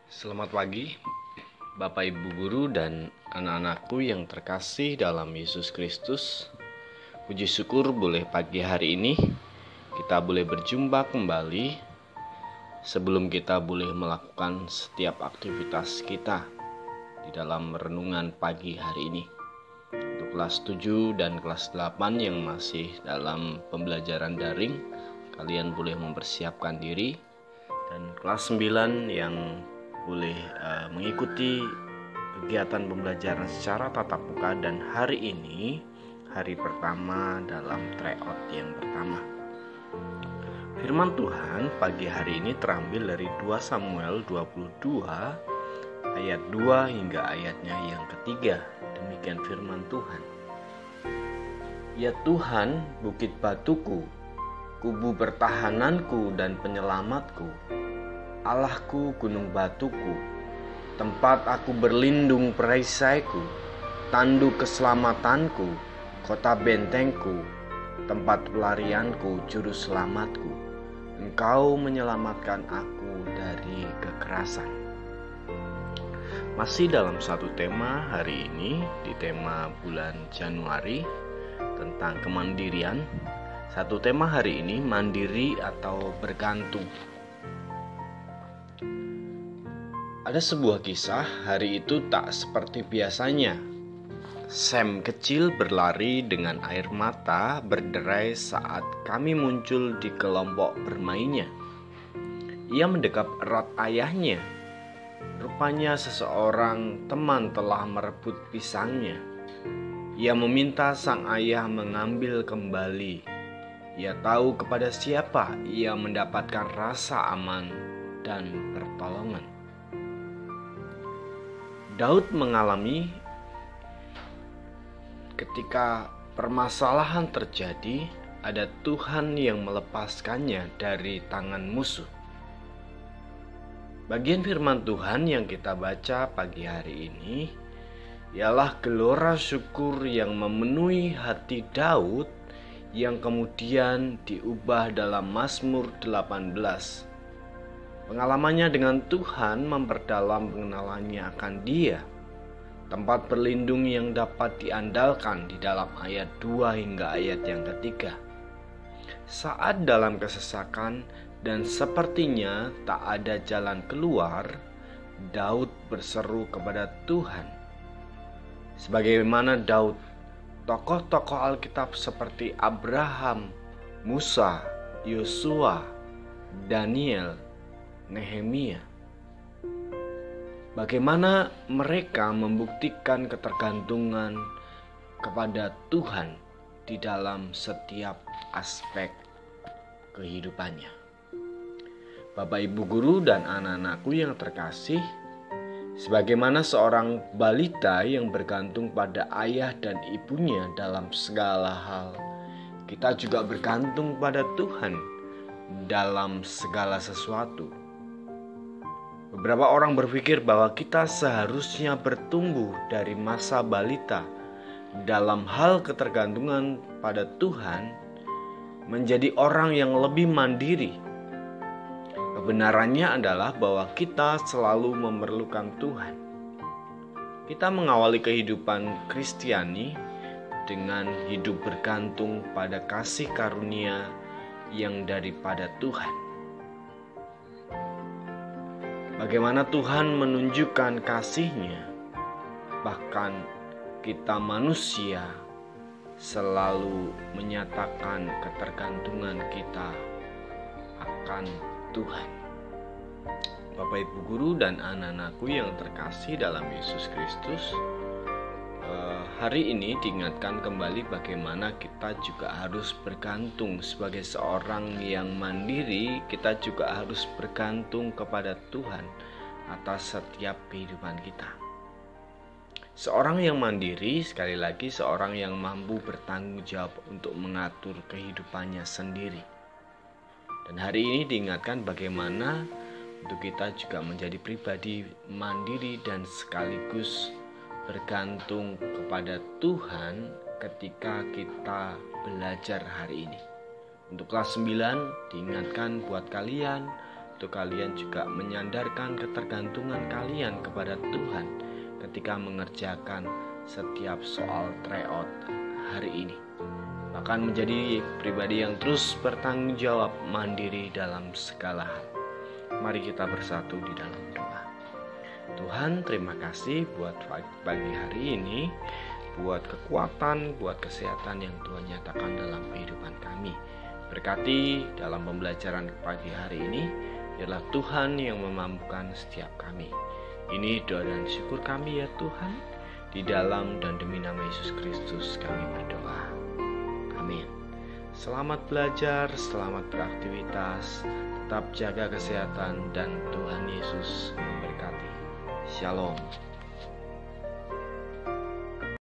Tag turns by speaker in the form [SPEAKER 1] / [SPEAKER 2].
[SPEAKER 1] Selamat pagi, Bapak Ibu Guru dan anak-anakku yang terkasih dalam Yesus Kristus. Puji syukur boleh pagi hari ini kita boleh berjumpa kembali sebelum kita boleh melakukan setiap aktivitas kita di dalam renungan pagi hari ini. Untuk kelas 7 dan kelas 8 yang masih dalam pembelajaran daring, kalian boleh mempersiapkan diri. Dan kelas 9 yang boleh mengikuti kegiatan pembelajaran secara tatap muka, dan hari ini hari pertama dalam tryout yang pertama. Firman Tuhan pagi hari ini terambil dari 2 Samuel 22 ayat 2 hingga ayatnya yang ketiga. Demikian firman Tuhan. Ya Tuhan, bukit batuku, kubu pertahananku dan penyelamatku, Allahku, gunung batuku, tempat aku berlindung perisaiku, tanduk keselamatanku, kota bentengku, tempat pelarianku, juru selamatku. Engkau menyelamatkan aku dari kekerasan. Masih dalam satu tema hari ini, di tema bulan Januari tentang kemandirian. Satu tema hari ini, mandiri atau bergantung. Ada sebuah kisah, hari itu tak seperti biasanya. Sam kecil berlari dengan air mata berderai saat kami muncul di kelompok bermainnya. Ia mendekap erat ayahnya. Rupanya seseorang teman telah merebut pisangnya. Ia meminta sang ayah mengambil kembali. Ia tahu kepada siapa ia mendapatkan rasa aman dan pertolongan. Daud mengalami ketika permasalahan terjadi, ada Tuhan yang melepaskannya dari tangan musuh. Bagian firman Tuhan yang kita baca pagi hari ini ialah gelora syukur yang memenuhi hati Daud yang kemudian diubah dalam Mazmur 18. Pengalamannya dengan Tuhan memperdalam pengenalannya akan Dia, tempat berlindung yang dapat diandalkan di dalam ayat 2 hingga ayat yang ketiga. Saat dalam kesesakan dan sepertinya tak ada jalan keluar, Daud berseru kepada Tuhan. Sebagaimana Daud, tokoh-tokoh Alkitab seperti Abraham, Musa, Yosua, Daniel, Nehemia, bagaimana mereka membuktikan ketergantungan kepada Tuhan di dalam setiap aspek kehidupannya. Bapak Ibu Guru dan anak-anakku yang terkasih, sebagaimana seorang balita yang bergantung pada ayah dan ibunya dalam segala hal, kita juga bergantung pada Tuhan dalam segala sesuatu. Beberapa orang berpikir bahwa kita seharusnya bertumbuh dari masa balita dalam hal ketergantungan pada Tuhan menjadi orang yang lebih mandiri. Kebenarannya adalah bahwa kita selalu memerlukan Tuhan. Kita mengawali kehidupan Kristiani dengan hidup bergantung pada kasih karunia yang daripada Tuhan. Bagaimana Tuhan menunjukkan kasih-Nya, bahkan kita manusia selalu menyatakan ketergantungan kita akan Tuhan. Bapak Ibu Guru dan anak-anakku yang terkasih dalam Yesus Kristus, hari ini diingatkan kembali bagaimana kita juga harus bergantung sebagai seorang yang mandiri. Kita juga harus bergantung kepada Tuhan atas setiap kehidupan kita. Seorang yang mandiri, sekali lagi, seorang yang mampu bertanggung jawab untuk mengatur kehidupannya sendiri. Dan hari ini diingatkan bagaimana untuk kita juga menjadi pribadi mandiri dan sekaligus bergantung kepada Tuhan ketika kita belajar hari ini. Untuk kelas 9 diingatkan buat kalian waktu kalian juga menyandarkan ketergantungan kalian kepada Tuhan ketika mengerjakan setiap soal tryout hari ini. Bahkan menjadi pribadi yang terus bertanggung jawab mandiri dalam segala hal. Mari kita bersatu di dalam doa. Tuhan, terima kasih buat pagi hari ini, buat kekuatan, buat kesehatan yang Tuhan nyatakan dalam kehidupan kami. Berkati dalam pembelajaran pagi hari ini, biarlah Tuhan yang memampukan setiap kami. Ini doa dan syukur kami ya Tuhan, di dalam dan demi nama Yesus Kristus kami berdoa. Amin. Selamat belajar, selamat beraktivitas, tetap jaga kesehatan dan Tuhan Yesus memberkati. Shalom.